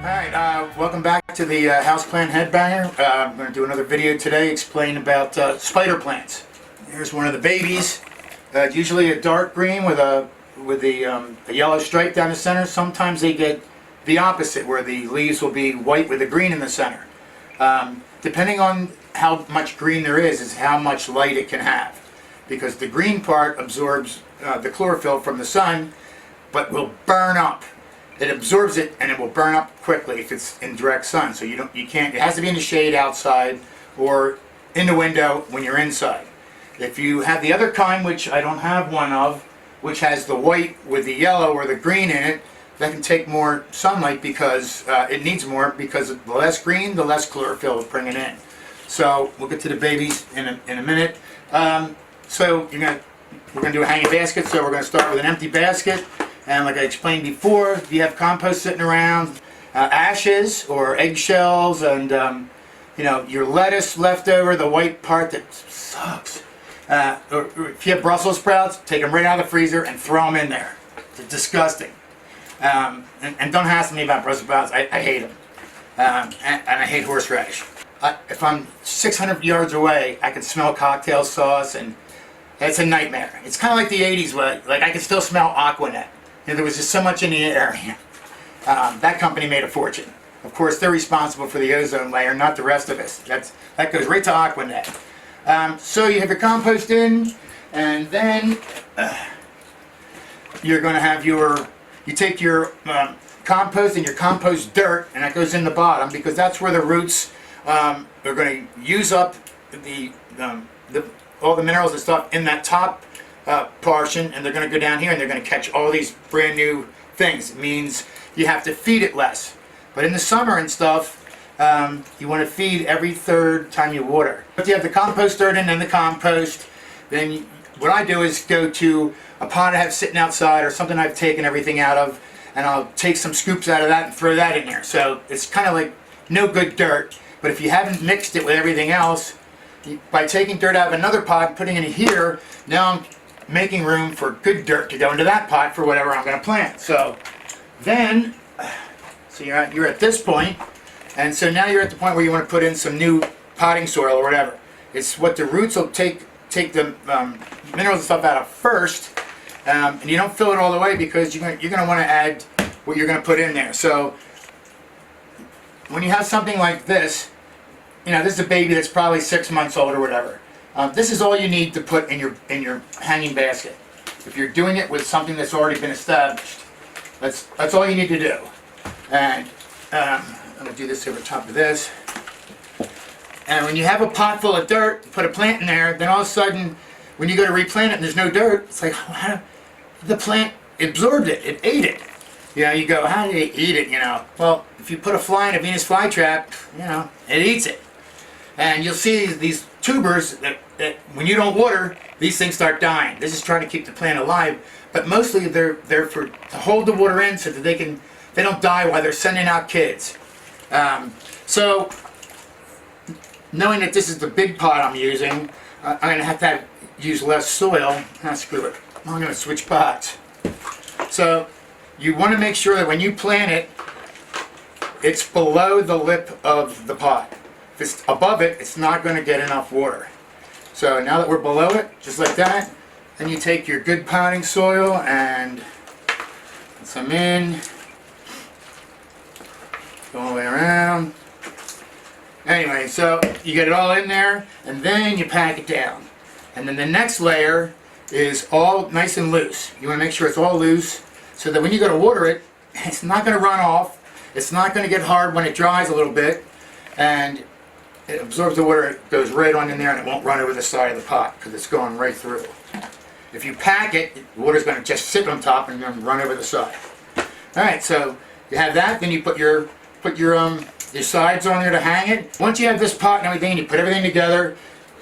Alright, welcome back to the Houseplant Headbanger. I'm going to do another video today explaining about spider plants. Here's one of the babies. Usually a dark green with a yellow stripe down the center. Sometimes they get the opposite, where the leaves will be white with a green in the center. Depending on how much green there is how much light it can have. Because the green part absorbs the chlorophyll from the sun, but will burn up. It absorbs it and it will burn up quickly if it's in direct sun. So you can't, it has to be in the shade outside or in the window when you're inside. If you have the other kind, which I don't have one of, which has the white with the yellow or the green in it, that can take more sunlight because it needs more, because the less green, the less chlorophyll it's bringing in. So we'll get to the babies in a minute. So we're going to do a hanging basket. So we're going to start with an empty basket. And like I explained before, if you have compost sitting around, ashes or eggshells, and your lettuce left over, the white part that sucks. Or if you have Brussels sprouts, take them right out of the freezer and throw them in there. It's disgusting. And don't ask me about Brussels sprouts. I hate them. And I hate horseradish. If I'm 600 yards away, I can smell cocktail sauce, and it's a nightmare. It's kind of like the 80s, where like I can still smell Aquanet. There was just so much in the air. That company made a fortune. Of course, they're responsible for the ozone layer, not the rest of us. That goes right to Aquanet. So you have your compost in, and then you're going to have you take your compost and your compost dirt, and that goes in the bottom, because that's where the roots are going to use up all the minerals and stuff in that top portion, and they're going to go down here and they're going to catch all these brand new things. It means you have to feed it less. But in the summer and stuff, you want to feed every third time you water. If you have the compost dirt in and the compost, then what I do is go to a pot I have sitting outside or something I've taken everything out of, and I'll take some scoops out of that and throw that in there. So it's kind of like no good dirt. But if you haven't mixed it with everything else, by taking dirt out of another pot and putting it in here, now I'm making room for good dirt to go into that pot for whatever I'm going to plant. So then, you're at this point, and so now you're at the point where you want to put in some new potting soil or whatever. It's what the roots will take the minerals and stuff out of first, and you don't fill it all the way, because you're going to want to add what you're going to put in there. So when you have something like this, this is a baby that's probably 6 months old or whatever. This is all you need to put in your hanging basket. If you're doing it with something that's already been established, that's all you need to do. And I'm going to do this over top of this. And when you have a pot full of dirt, put a plant in there, then all of a sudden, when you go to replant it and there's no dirt, it's like, the plant absorbed it, it ate it. You go, how did it eat it, Well, if you put a fly in a Venus flytrap, it eats it. And you'll see these tubers that when you don't water, these things start dying. This is trying to keep the plant alive, but mostly they're to hold the water in so that they don't die while they're sending out kids. So knowing that this is the big pot I'm using, I'm going to have to use less soil. Screw it. I'm going to switch pots. So you want to make sure that when you plant it, it's below the lip of the pot. If it's above it, it's not going to get enough water. So now that we're below it, just like that, then you take your good potting soil and put some in, go all the way around. Anyway, so you get it all in there, and then you pack it down. And then the next layer is all nice and loose. You want to make sure it's all loose, so that when you go to water it, it's not going to run off. It's not going to get hard when it dries a little bit, and it absorbs the water. It goes right on in there, and it won't run over the side of the pot because it's going right through. If you pack it, the water's going to just sit on top and then run over the side. All right, so you have that. Then you put your sides on there to hang it. Once you have this pot and everything, you put everything together.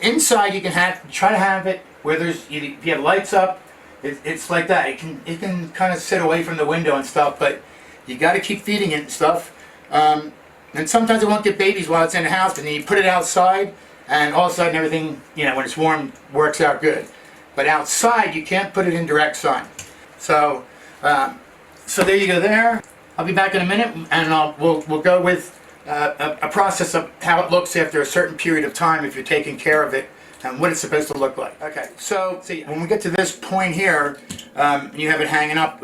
Inside, you can try to have it where if you have lights up. It's like that. It can kind of sit away from the window and stuff, but you got to keep feeding it and stuff. And sometimes it won't get babies while it's in the house, and then you put it outside, and all of a sudden everything, when it's warm, works out good. But outside, you can't put it in direct sun. So there you go there. I'll be back in a minute, and we'll go with a process of how it looks after a certain period of time if you're taking care of it and what it's supposed to look like. Okay, so see, when we get to this point here, you have it hanging up.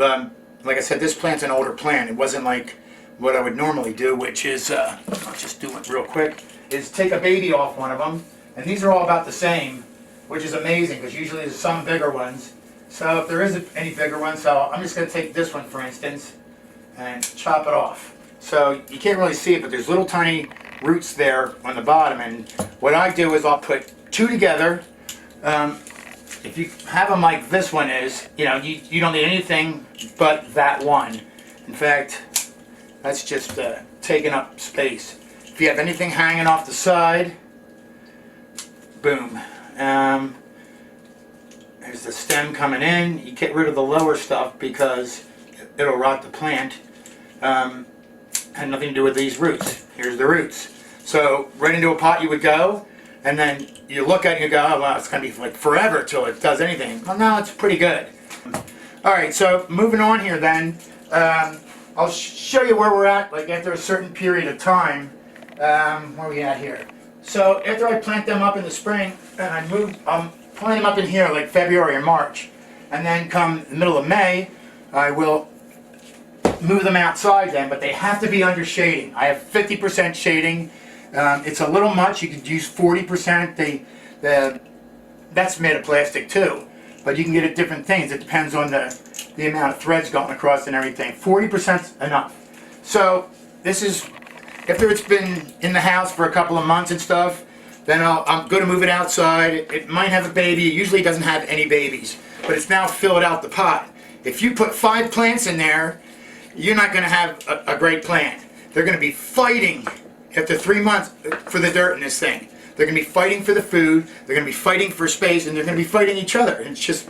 Like I said, this plant's an older plant. It wasn't like what I would normally do, which is, I'll just do it real quick, is take a baby off one of them. And these are all about the same, which is amazing because usually there's some bigger ones. So if there isn't any bigger ones, so I'm just going to take this one for instance and chop it off. So you can't really see it, but there's little tiny roots there on the bottom. And what I do is I'll put two together. If you have them like this one is, you know, you don't need anything but that one. In fact, that's just taking up space. If you have anything hanging off the side, boom. There's the stem coming in. You get rid of the lower stuff because it'll rot the plant. Had nothing to do with these roots. Here's the roots. So right into a pot you would go, and then you look at it and you go, oh wow, it's going to be like forever till it does anything. Well, no, it's pretty good. Alright, so moving on here then, I'll show you where we're at, like after a certain period of time. Where are we at here? So after I plant them up in the spring, and I'm planting them up in here like February or March, and then come the middle of May, I will move them outside then, but they have to be under shading. I have 50% shading. It's a little much. You could use 40%. That's made of plastic too, but you can get it different things. It depends on the amount of threads going across and everything. 40%'s enough. So this is after it's been in the house for a couple of months and stuff. Then I'm going to move it outside. It might have a baby. It usually doesn't have any babies, but it's now filled out the pot. If you put 5 plants in there, you're not going to have a great plant. They're going to be fighting after 3 months for the dirt in this thing. They're going to be fighting for the food, they're going to be fighting for space, and they're going to be fighting each other. And it's just,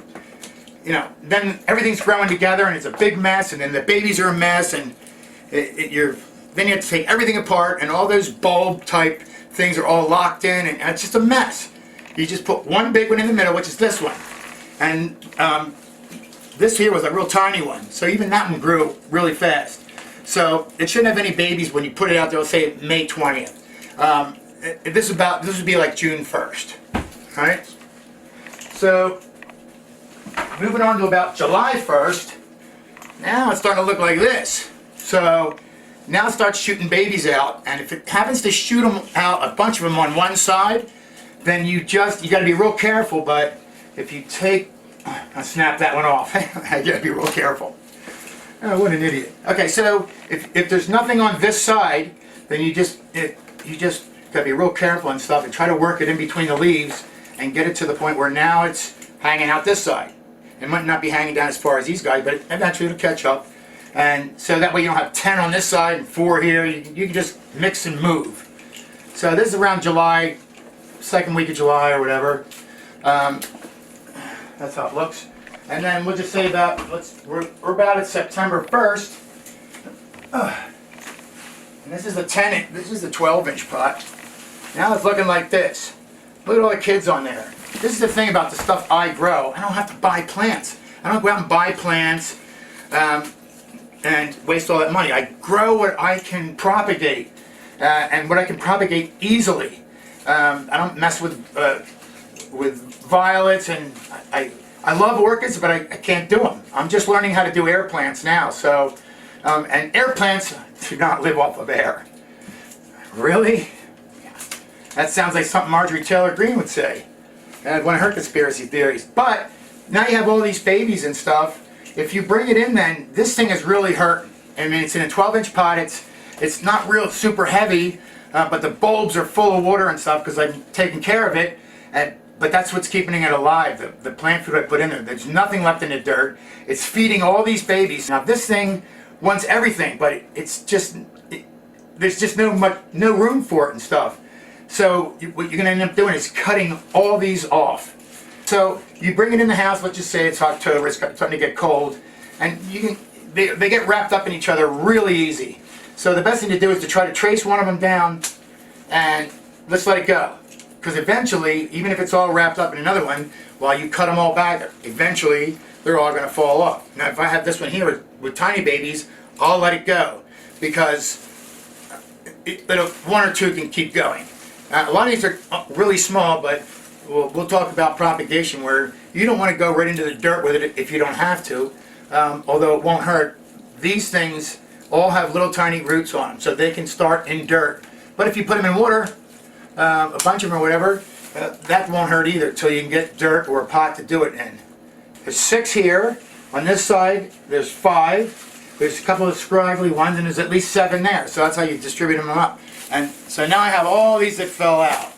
you know, then everything's growing together and it's a big mess, and then the babies are a mess, and then you have to take everything apart, and all those bulb type things are all locked in, and it's just a mess. You just put one big one in the middle, which is this one. And this here was a real tiny one, so even that one grew really fast. So it shouldn't have any babies when you put it out there, let's say May 20th. This would be like June 1st. Alright? So moving on to about July 1st, now it's starting to look like this. So now it starts shooting babies out, and if it happens to shoot them out, a bunch of them on one side, then you got to be real careful. But if you take, I'll snap that one off. I got to be real careful. Oh, what an idiot. Okay, so if there's nothing on this side, then you just got to be real careful and stuff, and try to work it in between the leaves and get it to the point where now it's hanging out this side. It might not be hanging down as far as these guys, but eventually it'll catch up. And so that way you don't have 10 on this side and 4 here. You can just mix and move. So this is around July, second week of July or whatever. That's how it looks. And then we'll just say about, we're about at September 1st. And this is the 12-inch pot. Now it's looking like this. Look at all the kids on there. This is the thing about the stuff I grow. I don't have to buy plants. I don't go out and buy plants and waste all that money. I grow what I can propagate, and what I can propagate easily. I don't mess with violets, and I love orchids, but I can't do them. I'm just learning how to do air plants now. So, and air plants do not live off of air. Really? Yeah. That sounds like something Marjorie Taylor Greene would say. And one of her conspiracy theories. But now you have all these babies and stuff. If you bring it in, then this thing is really hurting. I mean, it's in a 12-inch pot. It's not real super heavy, but the bulbs are full of water and stuff because I'm taking care of it. But that's what's keeping it alive, the plant food I put in there. There's nothing left in the dirt. It's feeding all these babies. Now this thing wants everything, but there's just no room for it and stuff. So what you're going to end up doing is cutting all these off. So you bring it in the house, let's just say it's October, it's starting to get cold, and they get wrapped up in each other really easy. So the best thing to do is to try to trace one of them down and let's let it go. Because eventually, even if it's all wrapped up in another one, while you cut them all back, eventually they're all going to fall off. Now if I have this one here with tiny babies, I'll let it go because one or two can keep going. A lot of these are really small, but we'll talk about propagation where you don't want to go right into the dirt with it if you don't have to, although it won't hurt. These things all have little tiny roots on them, so they can start in dirt. But if you put them in water, a bunch of them or whatever, that won't hurt either until you can get dirt or a pot to do it in. There's 6 here. On this side, there's 5. There's a couple of scraggly ones, and there's at least 7 there. So that's how you distribute them up. And so now I have all these that fell out.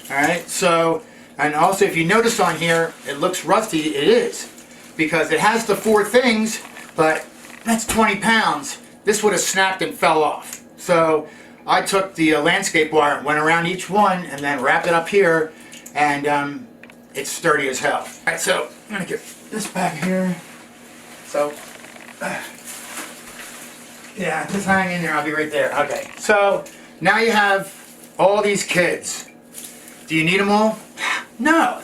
Alright, so, and also if you notice on here, it looks rusty. It is. Because it has the 4 things, but that's 20 pounds. This would have snapped and fell off. So I took the landscape wire and went around each one and then wrapped it up here, and it's sturdy as hell. Alright, so I'm going to get this back here. So, yeah, just hang in there, I'll be right there. Okay, so now you have all these kids. Do you need them all? No.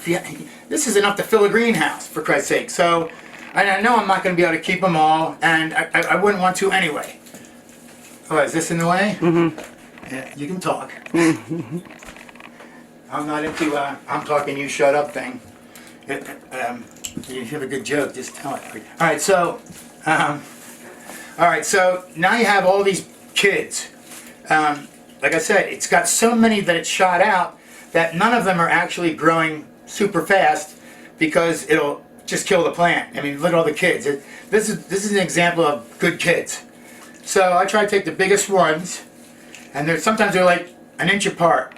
This is enough to fill a greenhouse, for Christ's sake. So, I know I'm not going to be able to keep them all, and I wouldn't want to anyway. Oh, is this in the way? Mm-hmm. Yeah, you can talk. Mm-hmm. I'm not into, I'm talking, you shut up thing. If you have a good joke, just tell it. Alright, so now you have all these kids. Like I said, it's got so many that it's shot out that none of them are actually growing super fast because it'll just kill the plant. I mean, look at all the kids. This is an example of good kids. So I try to take the biggest ones, and sometimes they're like an inch apart.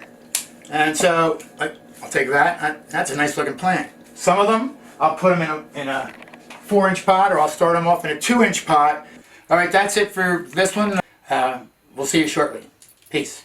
And so I'll take that. That's a nice looking plant. Some of them I'll put them in a 4-inch pot, or I'll start them off in a 2-inch pot. Alright, that's it for this one. We'll see you shortly. Peace.